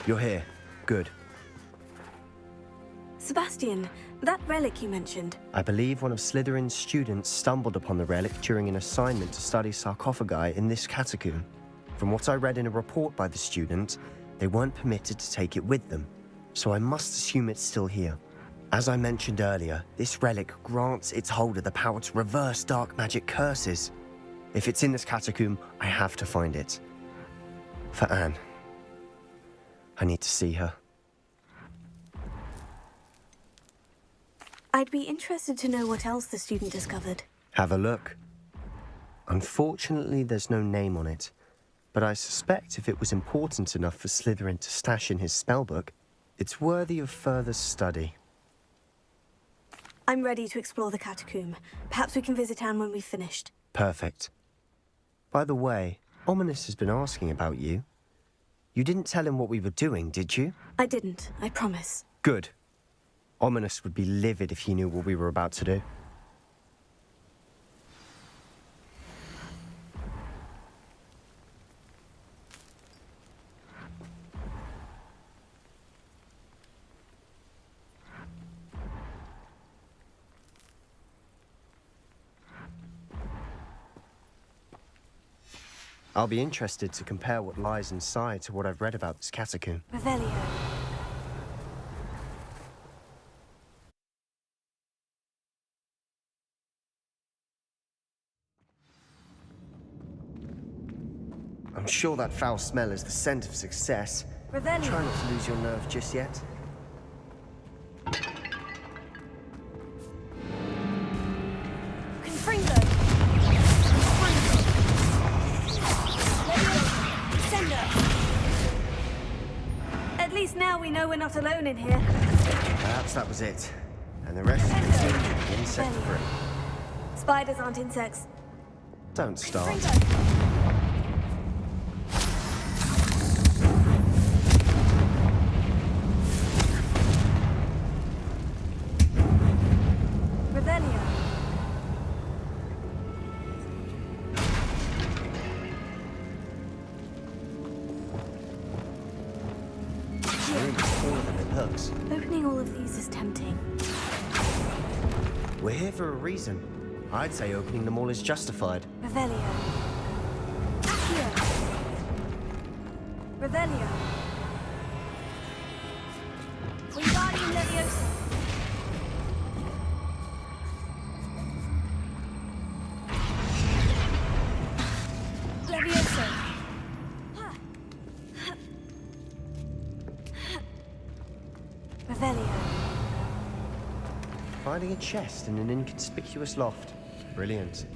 You're here. Good. Sebastian, that relic you mentioned. I believe one of Slytherin's students stumbled upon the relic during an assignment to study sarcophagi in this catacomb. From what I read in a report by the student, they weren't permitted to take it with them, so I must assume it's still here. As I mentioned earlier, this relic grants its holder the power to reverse dark magic curses. If it's in this catacomb, I have to find it. For Anne. I need to see her. I'd be interested to know what else the student discovered. Have a look. Unfortunately, there's no name on it, but I suspect if it was important enough for Slytherin to stash in his spellbook, it's worthy of further study. I'm ready to explore the catacomb. Perhaps we can visit Anne when we've finished. Perfect. By the way, Ominous has been asking about you. You didn't tell him what we were doing, did you? I didn't, I promise. Good. Ominous would be livid if he knew what we were about to do. I'll be interested to compare what lies inside to what I've read about this catacomb. Revelio. I'm sure that foul smell is the scent of success. Revelio. Try not to lose your nerve just yet. Confringo. At least now we know we're not alone in here. Perhaps that was it. And the rest of the team insect-free. Spiders aren't insects. Don't start. Revelio. Opening all of these is tempting. We're here for a reason. I'd say opening them all is justified. Revelio. Accio. Revelio. Wingardium Leviosa. Leviosa. Revelio. Finding a chest in an inconspicuous loft. Brilliant.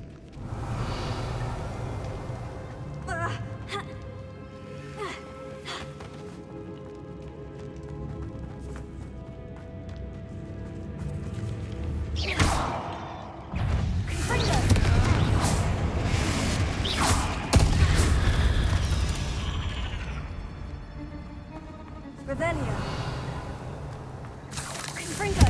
Revelio. Confringo.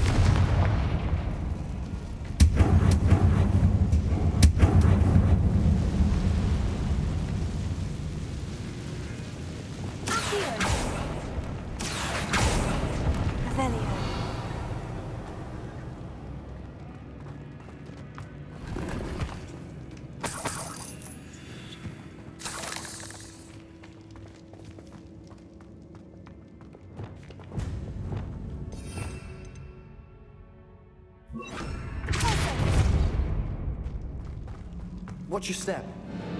Watch your step.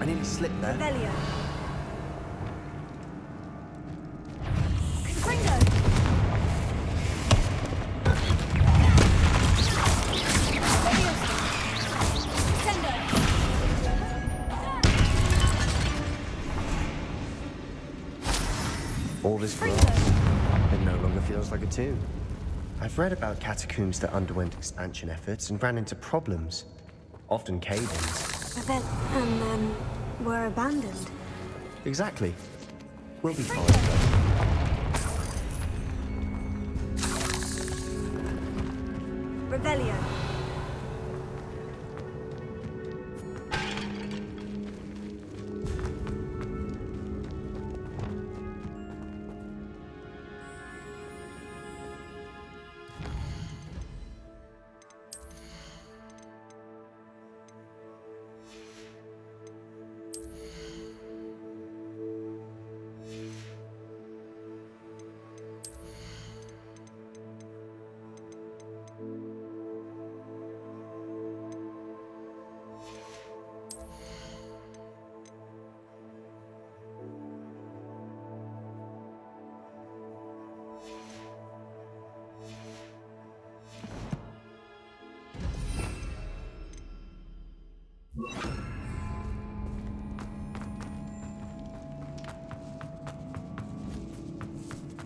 I nearly slipped there. Revelio. Confringo. All this grass, it no longer feels like a tomb. I've read about catacombs that underwent expansion efforts and ran into problems, often cave-ins. And then were abandoned. Exactly. We'll be fine. Revelio.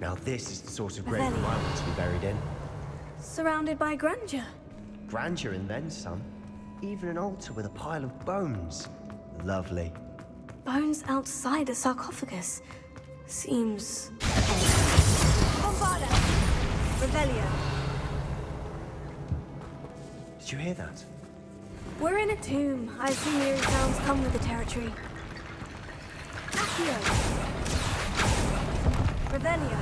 Now this is the sort of grave I Revelio. want to be buried in. Surrounded by grandeur. Grandeur and then some. Even an altar with a pile of bones. Lovely. Bones outside a sarcophagus. Seems... Bombarda! Revelio. Did you hear that? We're in a tomb. I assume eerie sounds come with the territory. Accio. Revelio.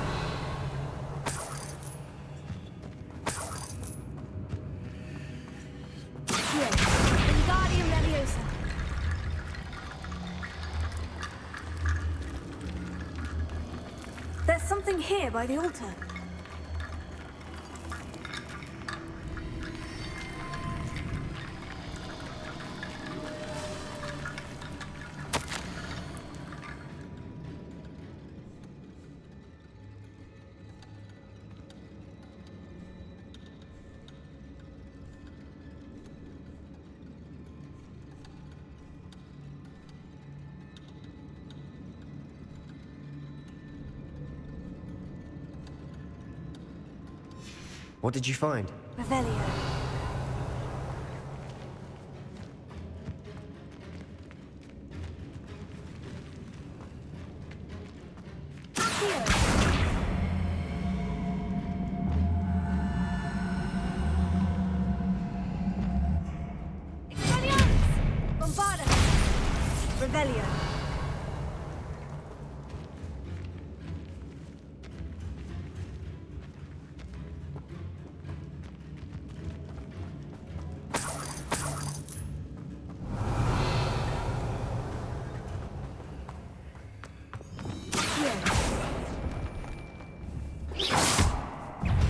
Accio. Wingardium Leviosa. There's something here by the altar. What did you find? Revelio. Accio. Expelliarmus! Bombarda! Revelio.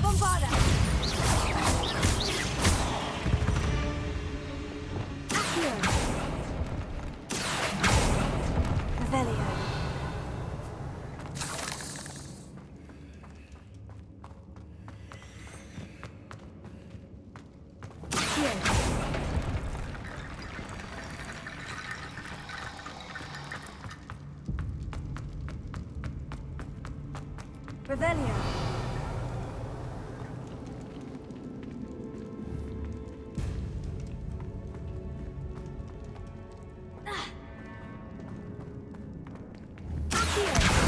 Bombarda! Accio. Revelio. Accio. Revelio.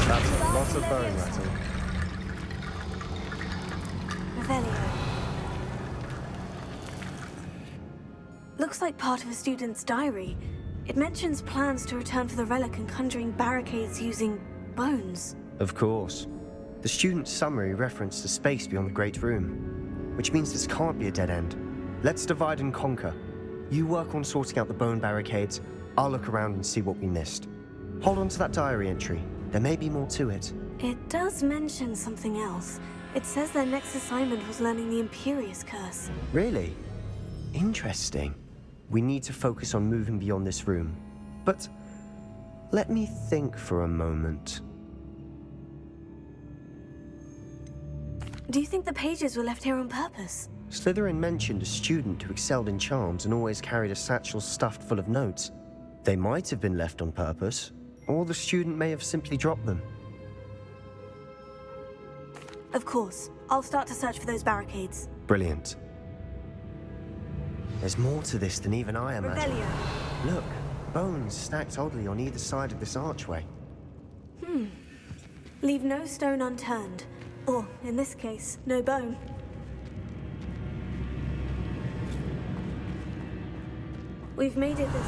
That's a lot of bone rattle. Revelio. Looks like part of a student's diary. It mentions plans to return for the relic and conjuring barricades using bones. Of course. The student's summary referenced a space beyond the Great Room, which means this can't be a dead end. Let's divide and conquer. You work on sorting out the bone barricades, I'll look around and see what we missed. Hold on to that diary entry. There may be more to it. It does mention something else. It says their next assignment was learning the Imperious Curse. Really? Interesting. We need to focus on moving beyond this room. But let me think for a moment. Do you think the pages were left here on purpose? Slytherin mentioned a student who excelled in charms and always carried a satchel stuffed full of notes. They might have been left on purpose, or the student may have simply dropped them. Of course. I'll start to search for those barricades. Brilliant. There's more to this than even I imagined. Revelio. Look, bones stacked oddly on either side of this archway. Leave no stone unturned. Or, in this case, no bone. We've made it this...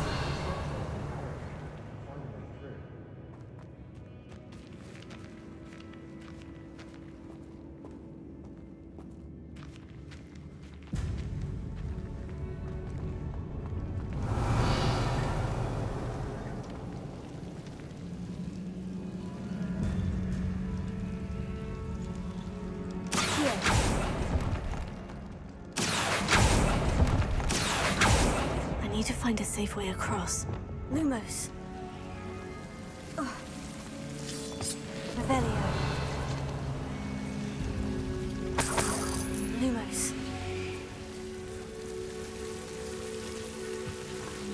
I need to find a safe way across. Lumos. Ugh. Revelio. Lumos.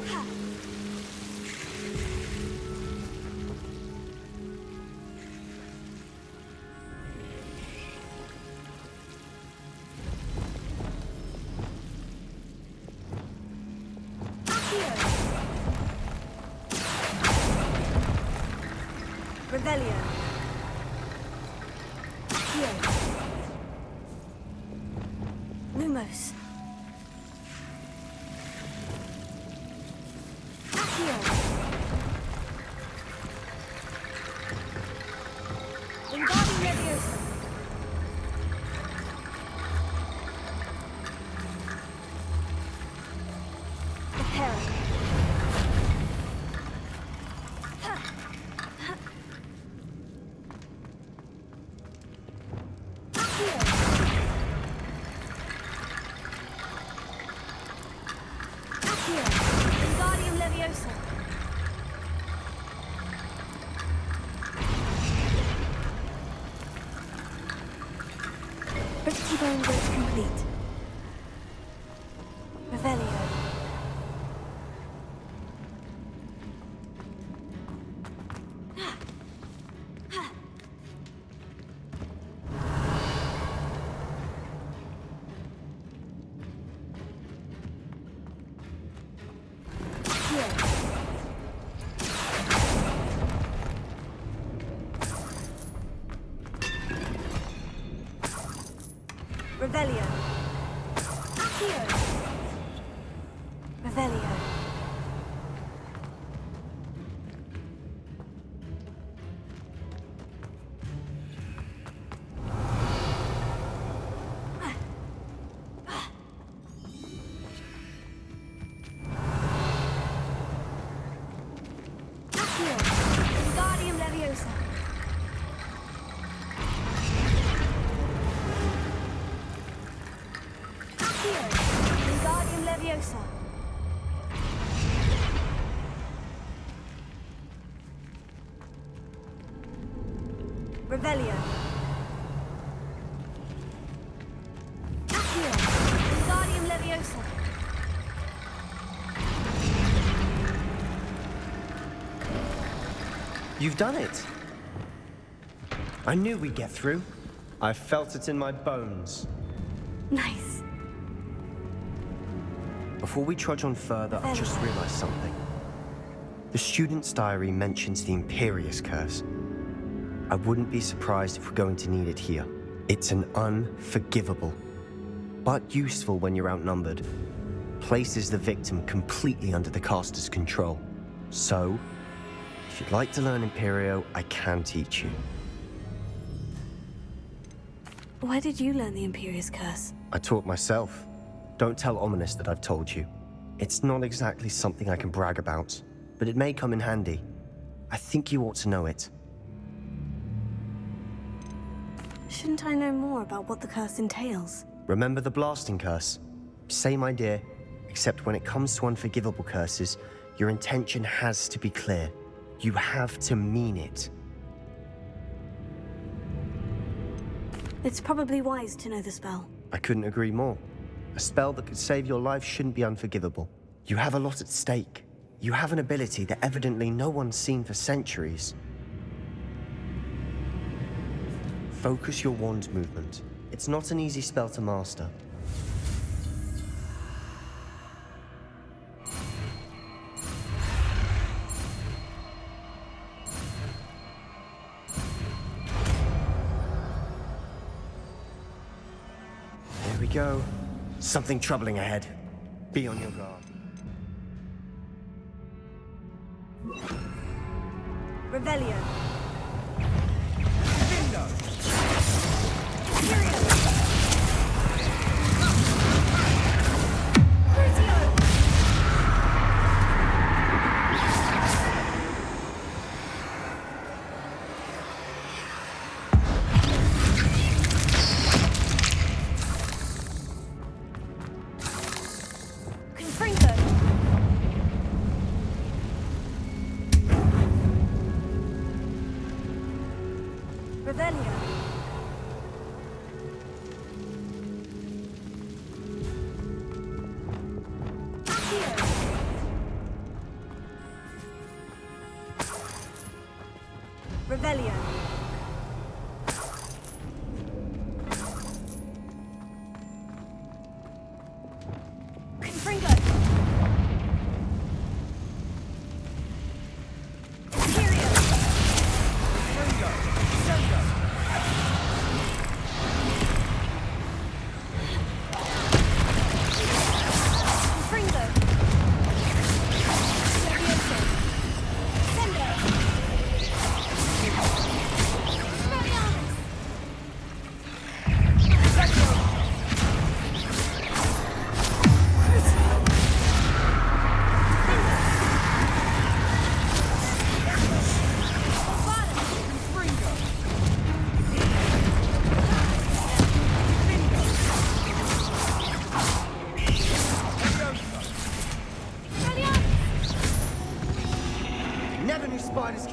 Ha. close. Accio. Wingardium Leviosa. Prepare. Wingardium Leviosa. Rickety Bone Bridge complete. Revelio. Revelio. Accio. Revelio. Accio. Wingardium Leviosa. Wingardium Leviosa. Revelio. Accio. Wingardium Leviosa. You've done it! I knew we'd get through. I felt it in my bones. Nice. Before we trudge on further, I just realized something. The student's diary mentions the Imperious Curse. I wouldn't be surprised if we're going to need it here. It's an unforgivable, but useful when you're outnumbered. Places the victim completely under the caster's control. So, if you'd like to learn Imperio, I can teach you. Where did you learn the Imperious Curse? I taught myself. Don't tell Ominous that I've told you. It's not exactly something I can brag about, but it may come in handy. I think you ought to know it. Shouldn't I know more about what the curse entails? Remember the blasting curse? Same idea, except when it comes to unforgivable curses, your intention has to be clear. You have to mean it. It's probably wise to know the spell. I couldn't agree more. A spell that could save your life shouldn't be unforgivable. You have a lot at stake. You have an ability that evidently no one's seen for centuries. Focus your wand's movement. It's not an easy spell to master. There we go. Something troubling ahead. Be on your guard. Revelio. Revelio. Revelio. Confringo. Imperio. Confringo. Songo.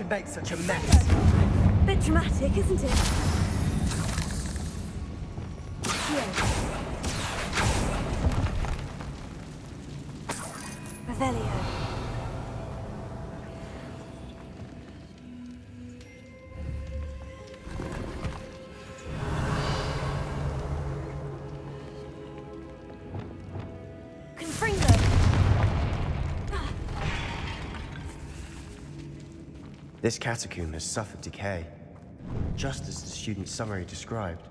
make such a mess? Bit dramatic, isn't it? Here. Revelio. This catacomb has suffered decay, just as the student's summary described.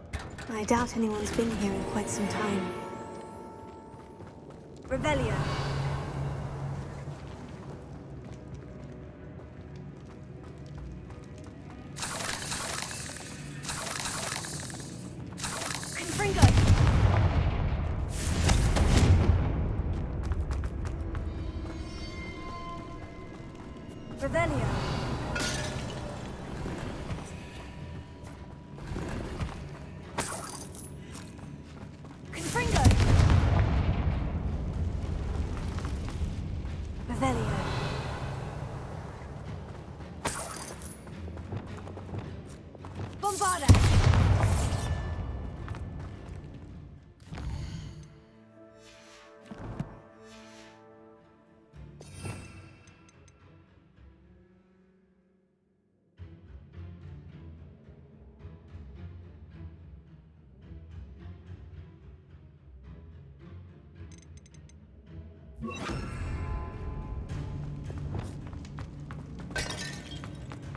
I doubt anyone's been here in quite some time. Revelio. Confringo. Revelio.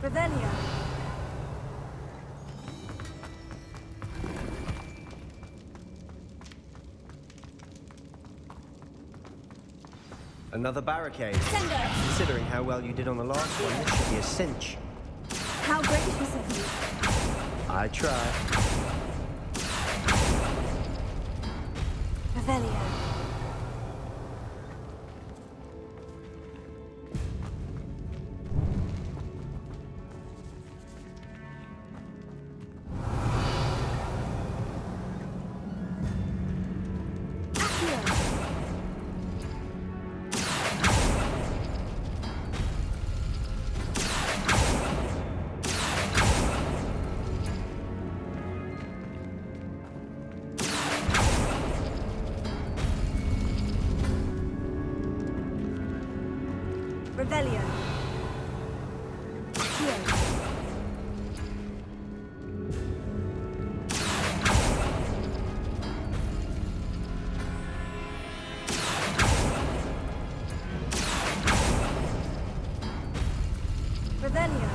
Revelio. Another barricade. Sender. Considering how well you did on the last one, this should be a cinch. How gracious of you. I try. Revelio. Revelio. Here. Revelio.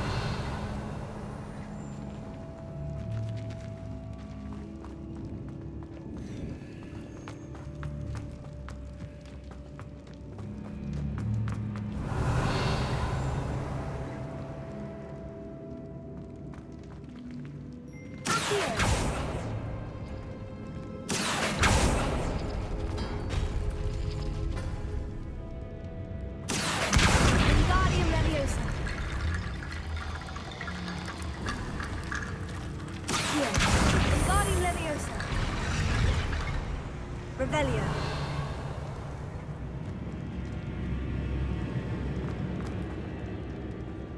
Revelio.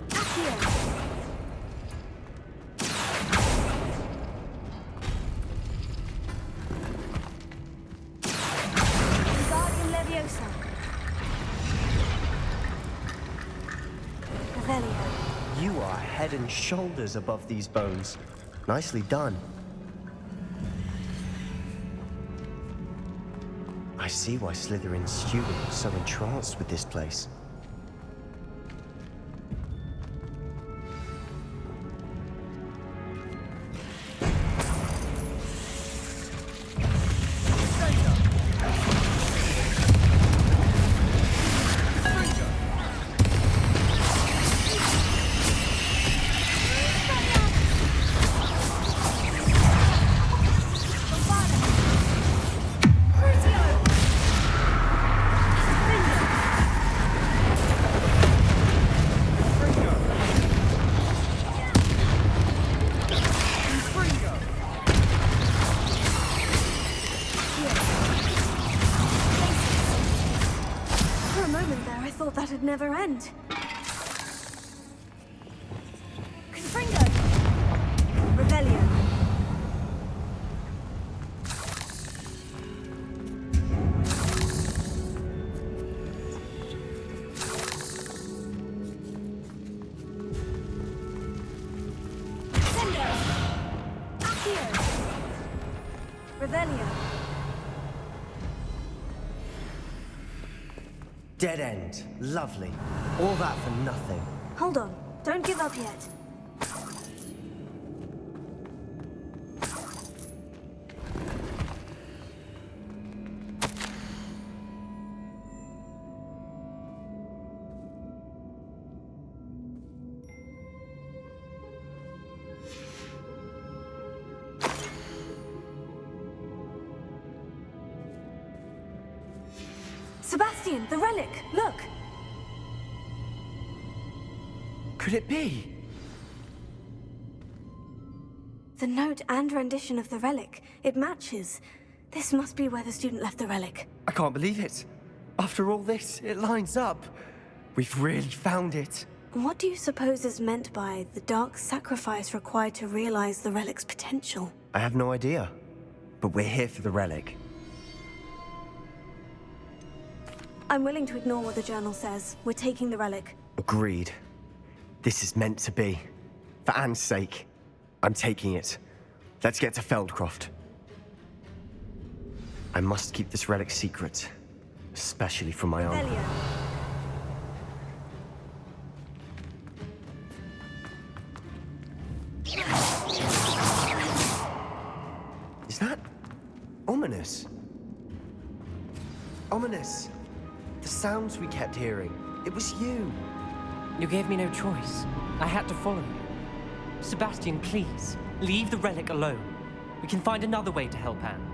Accio. Wingardium Leviosa. Revelio. You are head and shoulders above these bones. Nicely done. I see why Slytherin's student was so entranced with this place. That'd never end. Revelio. Dead end. Lovely. All that for nothing. Hold on. Don't give up yet. Sebastian, the relic! Look! Could it be? The note and rendition of the relic. It matches. This must be where the student left the relic. I can't believe it. After all this, it lines up. We've really found it. What do you suppose is meant by the dark sacrifice required to realize the relic's potential? I have no idea. But we're here for the relic. I'm willing to ignore what the journal says. We're taking the relic. Agreed. This is meant to be. For Anne's sake. I'm taking it. Let's get to Feldcroft. I must keep this relic secret. Especially from my own. Revelio. Is that ominous? Ominous. The sounds we kept hearing. It was you. You gave me no choice. I had to follow you. Sebastian, please, leave the relic alone. We can find another way to help Anne.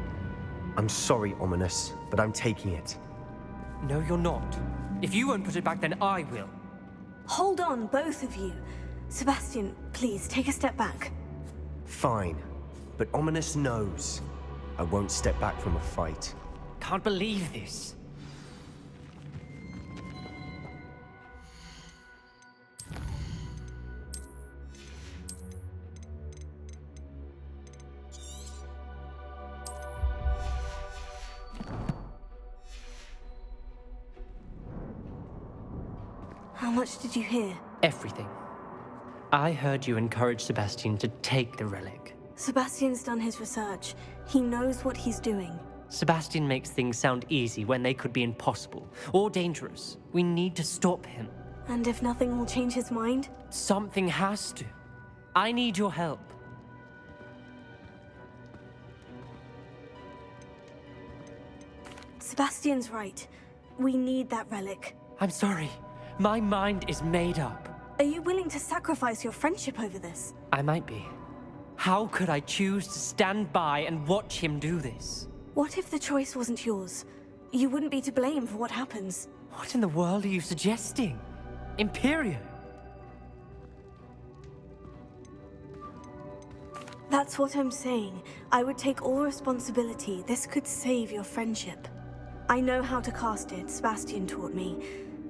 I'm sorry, Ominous, but I'm taking it. No, you're not. If you won't put it back, then I will. Hold on, both of you. Sebastian, please, take a step back. Fine. But Ominous knows. I won't step back from a fight. Can't believe this. How much did you hear? Everything. I heard you encourage Sebastian to take the relic. Sebastian's done his research. He knows what he's doing. Sebastian makes things sound easy when they could be impossible or dangerous. We need to stop him. And if nothing will change his mind? Something has to. I need your help. Sebastian's right. We need that relic. I'm sorry. My mind is made up. Are you willing to sacrifice your friendship over this? I might be. How could I choose to stand by and watch him do this? What if the choice wasn't yours? You wouldn't be to blame for what happens. What in the world are you suggesting? Imperio? That's what I'm saying. I would take all responsibility. This could save your friendship. I know how to cast it, Sebastian taught me.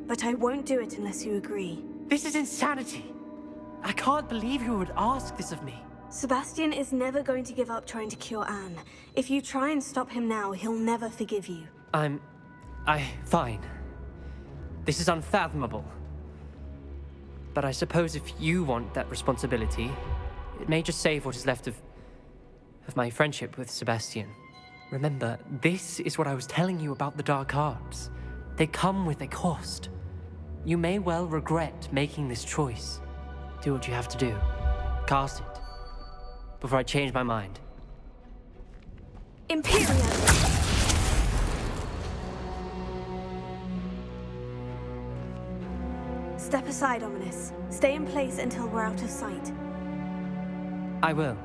But I won't do it unless you agree. This is insanity. I can't believe you would ask this of me. Sebastian is never going to give up trying to cure Anne. If you try and stop him now, he'll never forgive you. Fine. This is unfathomable. But I suppose if you want that responsibility, it may just save what is left of my friendship with Sebastian. Remember, this is what I was telling you about the dark arts. They come with a cost. You may well regret making this choice. Do what you have to do. Cast it. Before I change my mind. Imperio! Step aside, Ominous. Stay in place until we're out of sight. I will.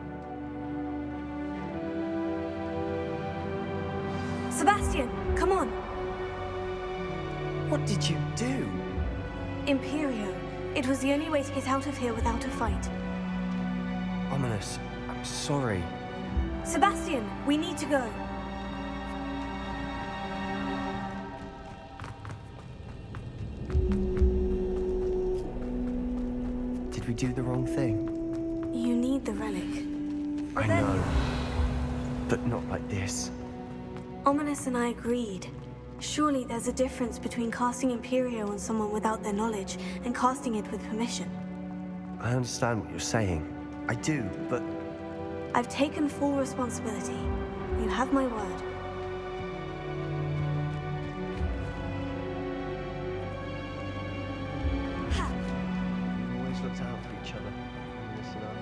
Sebastian, come on! What did you do? Imperio. It was the only way to get out of here without a fight. Ominous, I'm sorry. Sebastian, we need to go. Did we do the wrong thing? You need the relic. I know. But not like this. Ominous and I agreed. Surely there's a difference between casting Imperio on someone without their knowledge and casting it with permission. I understand what you're saying. I do, but... I've taken full responsibility. You have my word. We always looked out for each other. And listen up.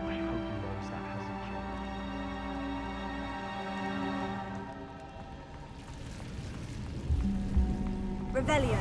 I hope he knows that hasn't changed. Revelio.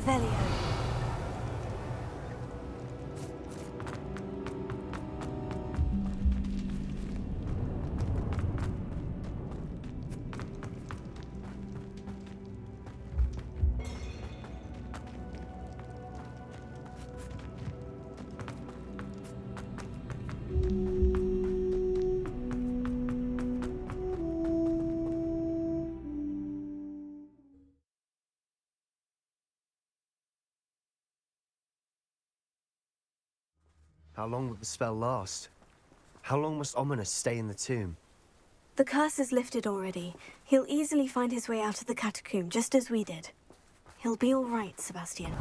Revelio. How long will the spell last? How long must Ominous stay in the tomb? The curse is lifted already. He'll easily find his way out of the catacomb, just as we did. He'll be all right, Sebastian.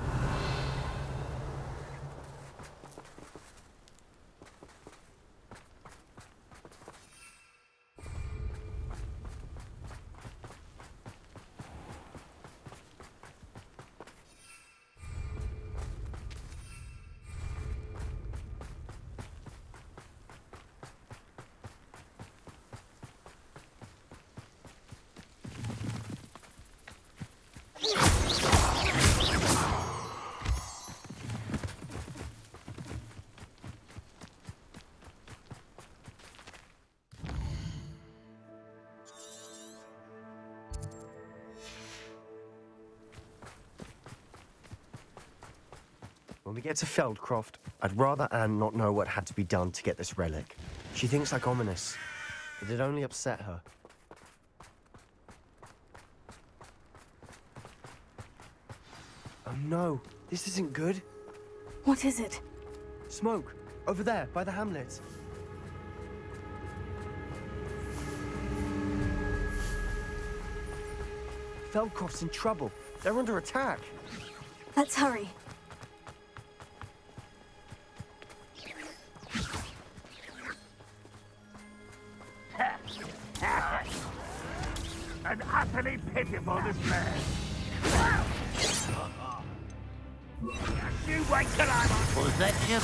When we get to Feldcroft, I'd rather Anne not know what had to be done to get this relic. She thinks like Ominous, but it only upset her. Oh no, this isn't good. What is it? Smoke, over there, by the hamlet. Feldcroft's in trouble. They're under attack. Let's hurry. An utterly pitiful display. You wait till I'm on. Was that your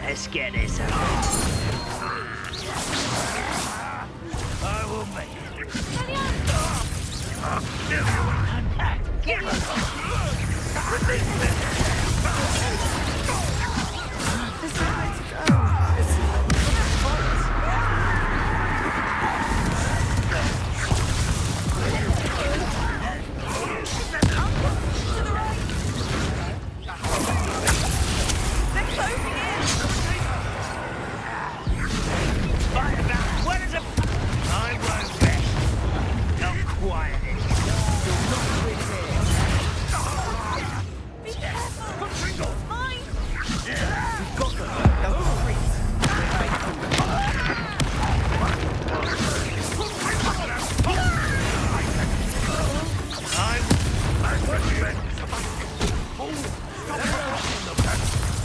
Let's get this out. I will make it. Give us release this.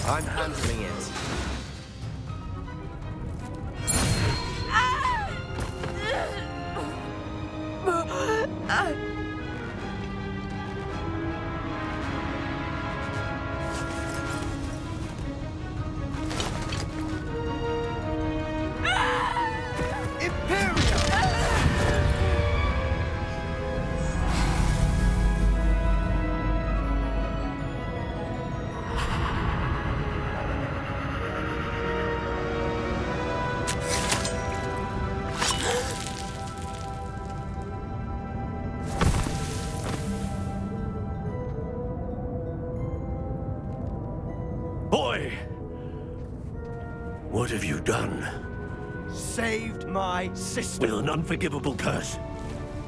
I'm handling it. Boy! What have you done? Saved my sister. With an unforgivable curse.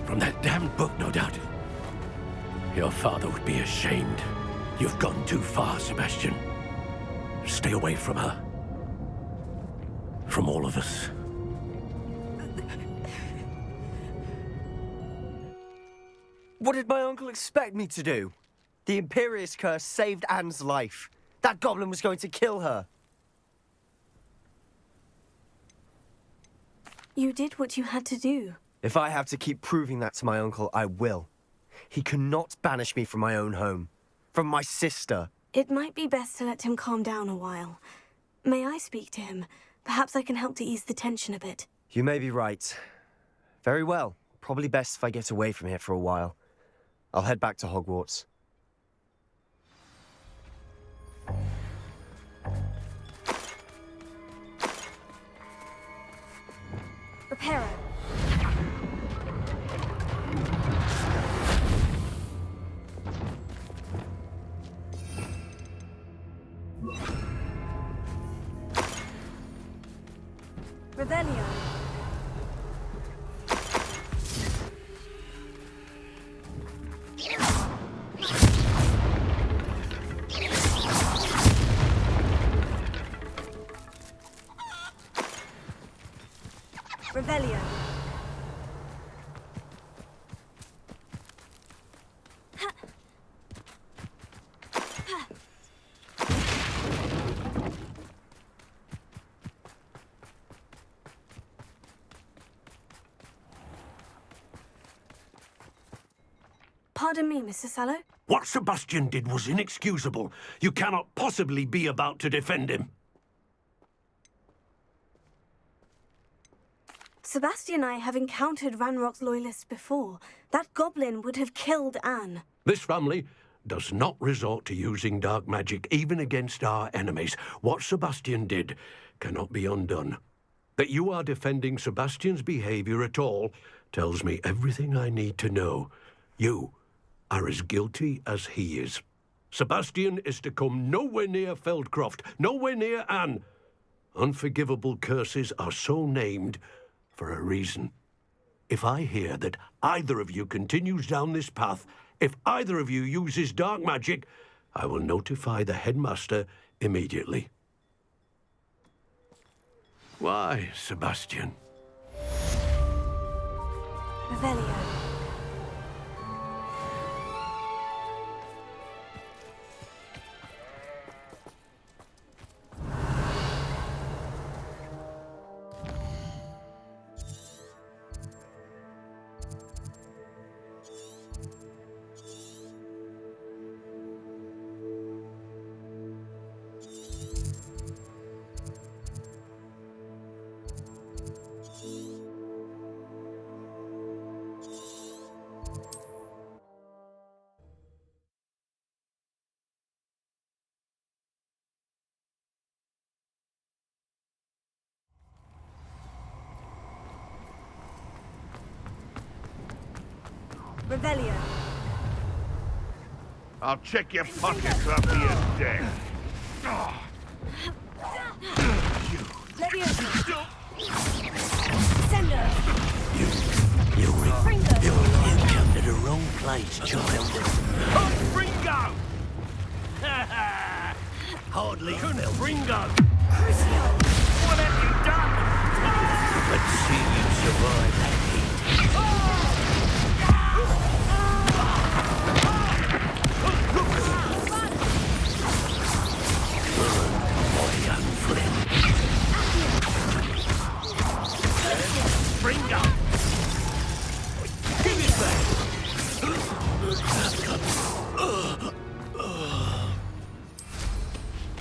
From that damned book, no doubt. Your father would be ashamed. You've gone too far, Sebastian. Stay away from her. From all of us. What did my uncle expect me to do? The Imperious curse saved Anne's life. That goblin was going to kill her. You did what you had to do. If I have to keep proving that to my uncle, I will. He cannot banish me from my own home. From my sister. It might be best to let him calm down a while. May I speak to him? Perhaps I can help to ease the tension a bit. You may be right. Very well. Probably best if I get away from here for a while. I'll head back to Hogwarts. Reparo. Revelio. Revelio. Pardon me, Mr. Sallow. What Sebastian did was inexcusable. You cannot possibly be about to defend him. Sebastian and I have encountered Ranrock's loyalists before. That goblin would have killed Anne. This family does not resort to using dark magic even against our enemies. What Sebastian did cannot be undone. That you are defending Sebastian's behavior at all tells me everything I need to know. You are as guilty as he is. Sebastian is to come nowhere near Feldcroft, nowhere near Anne. Unforgivable curses are so named for a reason. If I hear that either of you continues down this path, if either of you uses dark magic, I will notify the headmaster immediately. Why, Sebastian? Revelio. Revelio. I'll check your pockets after you're dead. Leviosa. Sendo. You come to the wrong place, child. Ringo! Hardly smell. Ringo! Crucio. What have you done? Let's see you survive that heat. My young friend. Ringo! Give it back.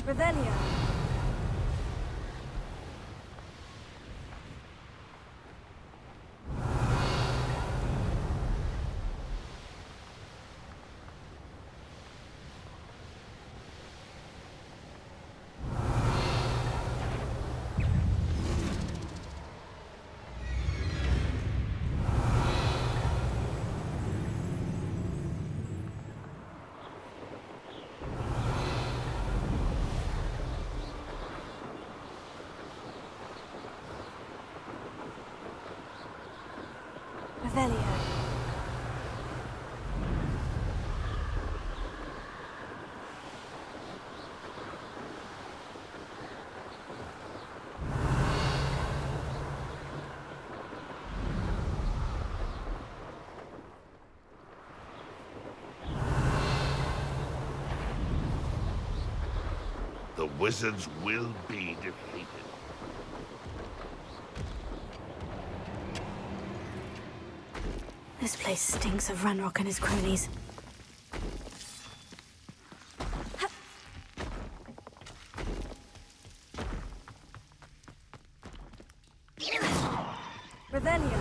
Revelio. Revelio. The wizards will be defeated. This place stinks of Ranrock and his cronies. Revelio.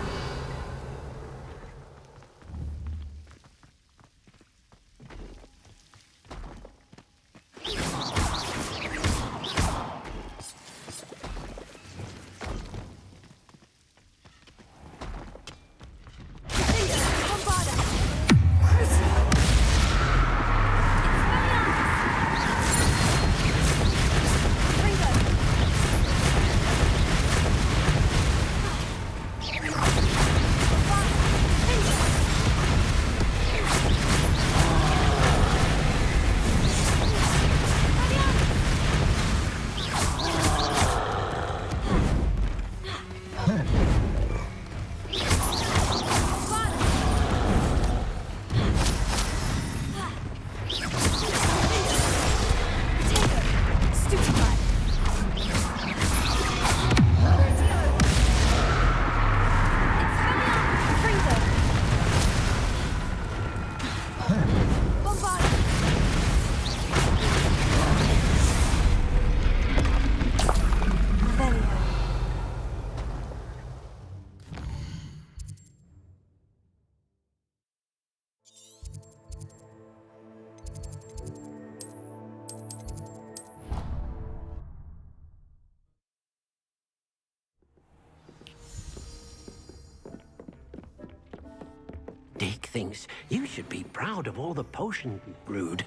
Dick thinks you should be proud of all the potion you brewed.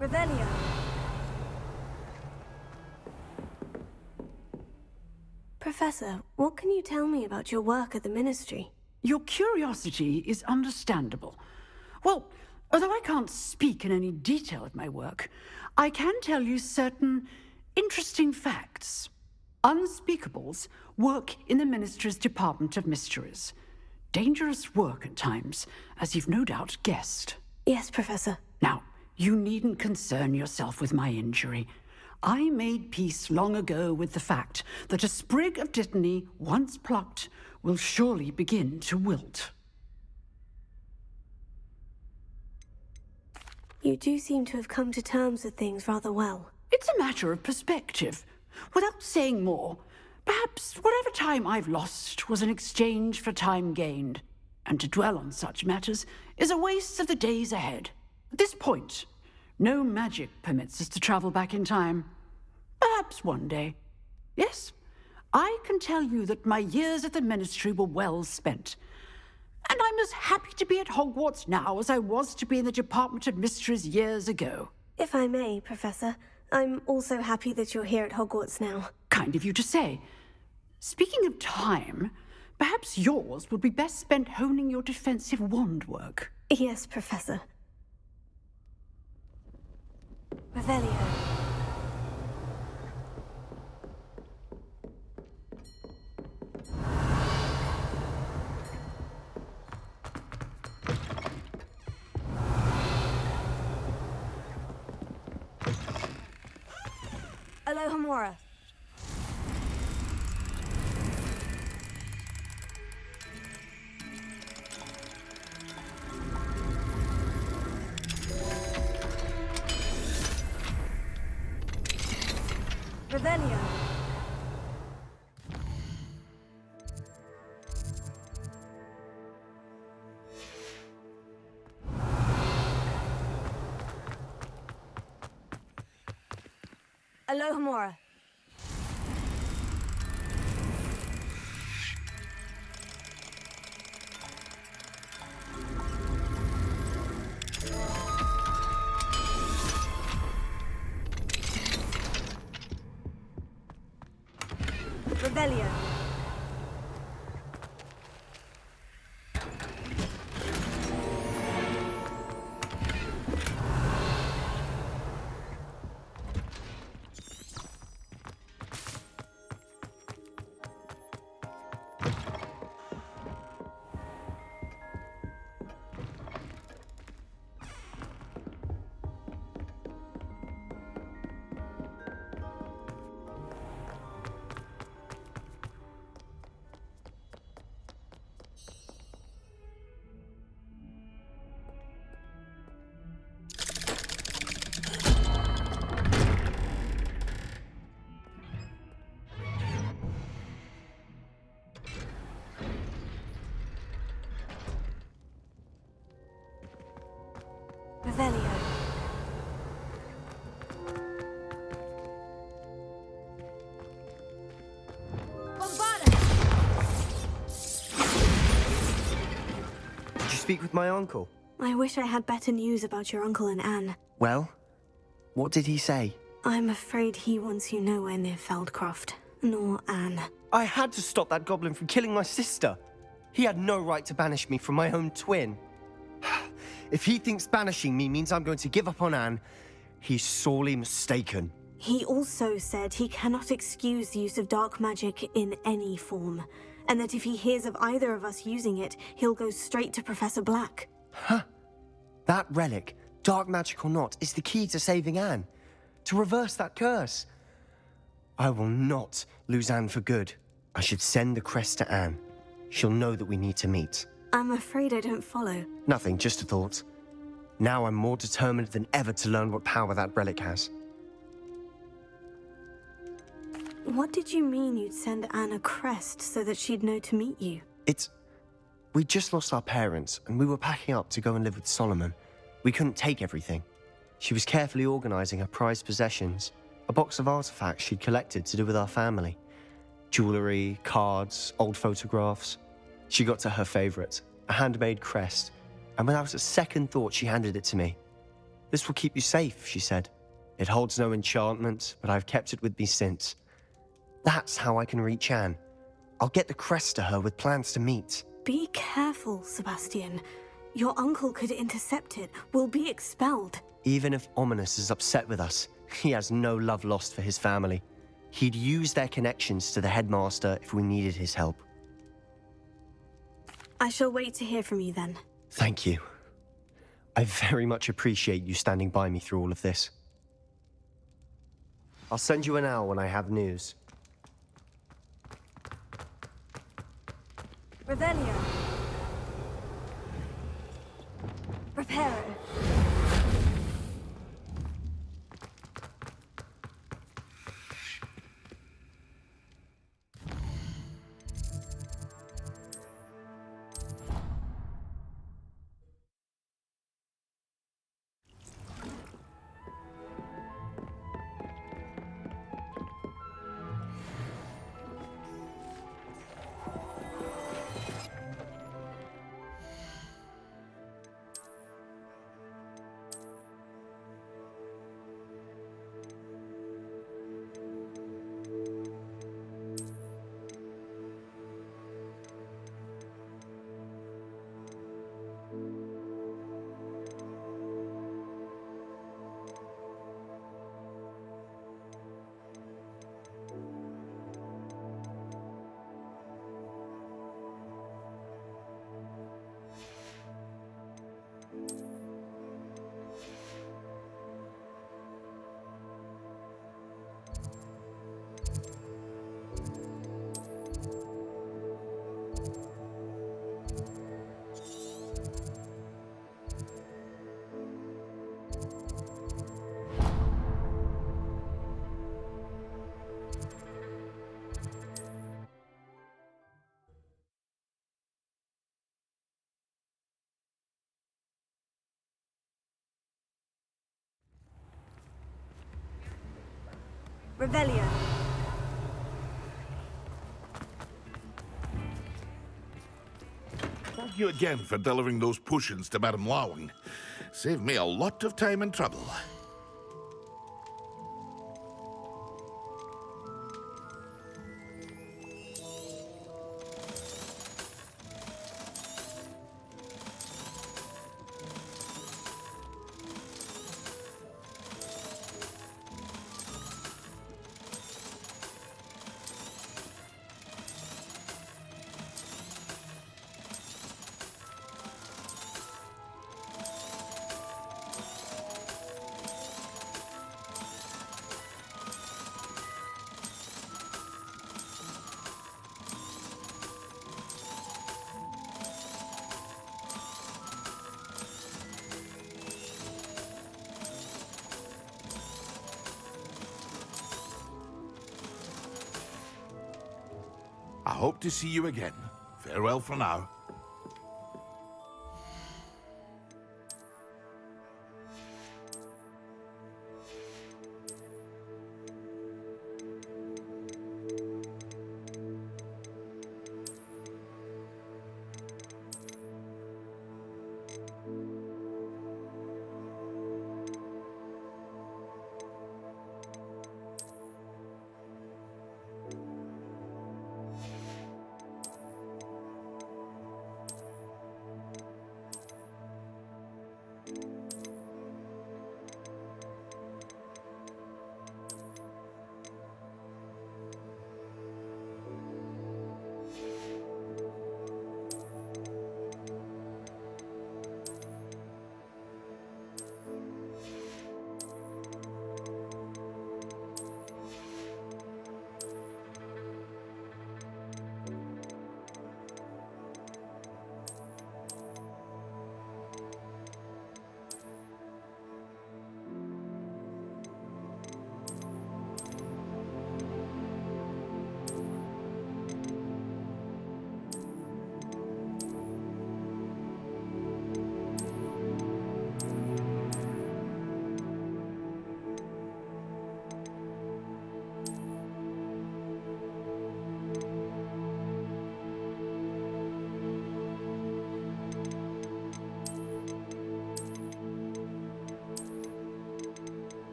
Revelio. Professor, what can you tell me about your work at the Ministry? Your curiosity is understandable. Well, although I can't speak in any detail of my work, I can tell you certain interesting facts. Unspeakables work in the Ministry's Department of Mysteries. Dangerous work at times, as you've no doubt guessed. Yes, Professor. Now, you needn't concern yourself with my injury. I made peace long ago with the fact that a sprig of dittany, once plucked, will surely begin to wilt. You do seem to have come to terms with things rather well. It's a matter of perspective. Without saying more, perhaps whatever time I've lost was an exchange for time gained, and to dwell on such matters is a waste of the days ahead. At this point, no magic permits us to travel back in time. Perhaps one day. Yes, I can tell you that my years at the Ministry were well spent. And I'm as happy to be at Hogwarts now as I was to be in the Department of Mysteries years ago. If I may, Professor, I'm also happy that you're here at Hogwarts now. Kind of you to say. Speaking of time, perhaps yours would be best spent honing your defensive wand work. Yes, Professor. Revelio. Alohomora. Revelio. Alohomora. Revelio. Revelio. Did you speak with my uncle? I wish I had better news about your uncle and Anne. Well, what did he say? I'm afraid he wants you nowhere near Feldcroft, nor Anne. I had to stop that goblin from killing my sister. He had no right to banish me from my own twin. If he thinks banishing me means I'm going to give up on Anne, he's sorely mistaken. He also said he cannot excuse the use of dark magic in any form, and that if he hears of either of us using it, he'll go straight to Professor Black. Huh? That relic, dark magic or not, is the key to saving Anne. To reverse that curse. I will not lose Anne for good. I should send the crest to Anne. She'll know that we need to meet. I'm afraid I don't follow. Nothing, just a thought. Now I'm more determined than ever to learn what power that relic has. What did you mean you'd send Anne a crest so that she'd know to meet you? We just lost our parents, and we were packing up to go and live with Solomon. We couldn't take everything. She was carefully organizing her prized possessions, a box of artifacts she'd collected to do with our family. Jewelry, cards, old photographs. She got to her favorite, a handmade crest, and without a second thought she handed it to me. This will keep you safe, she said. It holds no enchantment, but I've kept it with me since. That's how I can reach Anne. I'll get the crest to her with plans to meet. Be careful, Sebastian. Your uncle could intercept it. We'll be expelled. Even if Ominous is upset with us, he has no love lost for his family. He'd use their connections to the headmaster if we needed his help. I shall wait to hear from you then. Thank you. I very much appreciate you standing by me through all of this. I'll send you an hour when I have news. Revelio. Reparo. Revelio. Thank you again for delivering those potions to Madame Lawing. Saved me a lot of time and trouble. I hope to see you again. Farewell for now.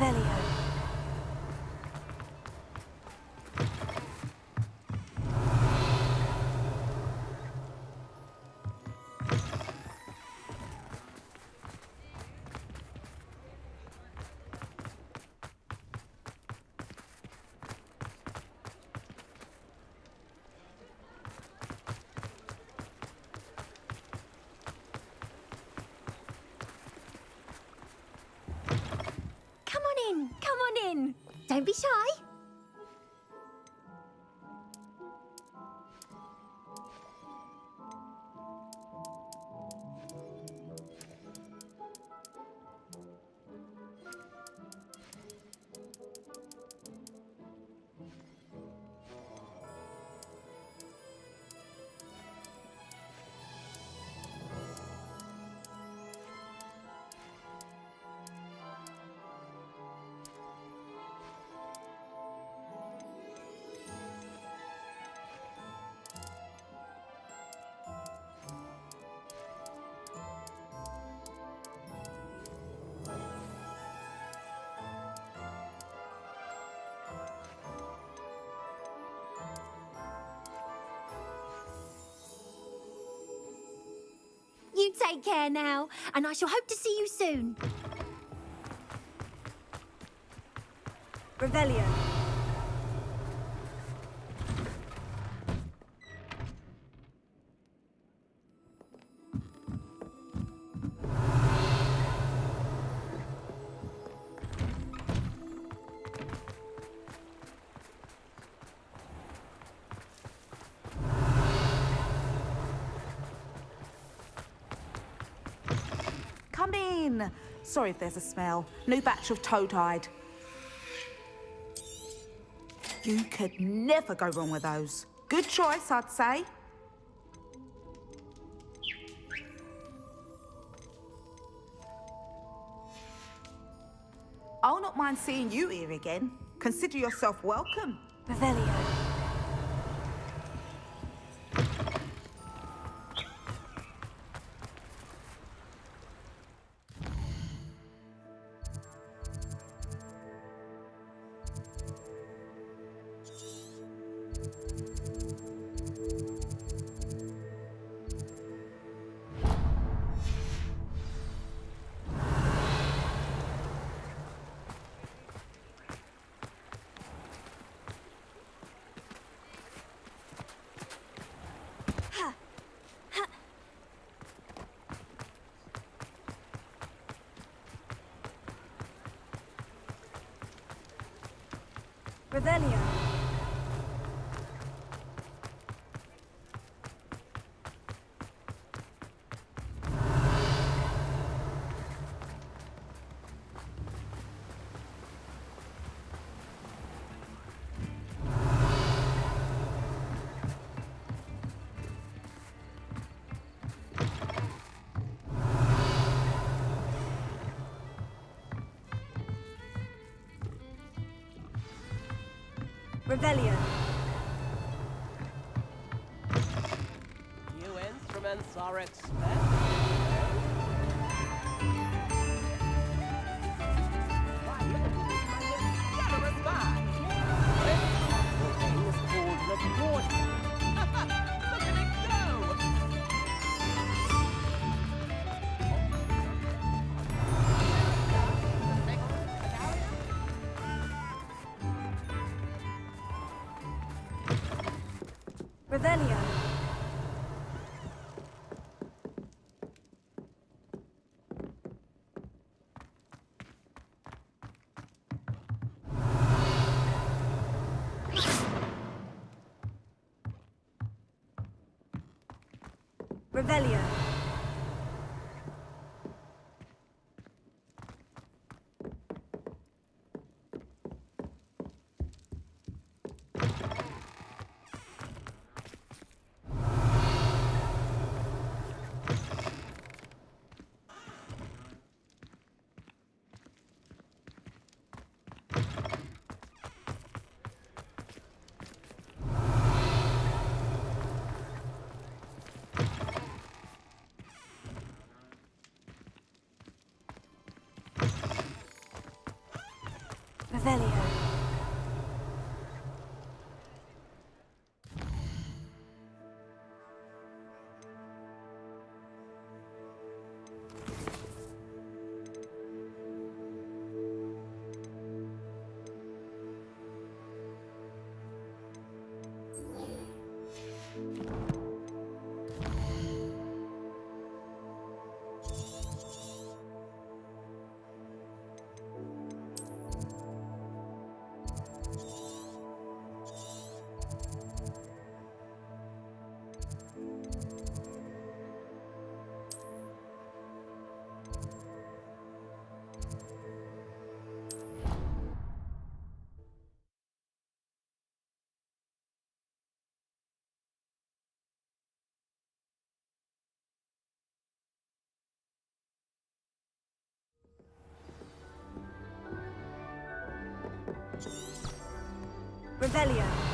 Revelio. Come on in. Don't be shy. You take care now, and I shall hope to see you soon. Revelio. Come in. Sorry if there's a smell. New batch of toad-hide. You could never go wrong with those. Good choice, I'd say. I'll not mind seeing you here again. Consider yourself welcome. Revelio. Revelio. Revelio. New instruments are expected. Generous man. This thing is called the Warden. Look at it go! Revelio. Revelio. Revelio. Revelio.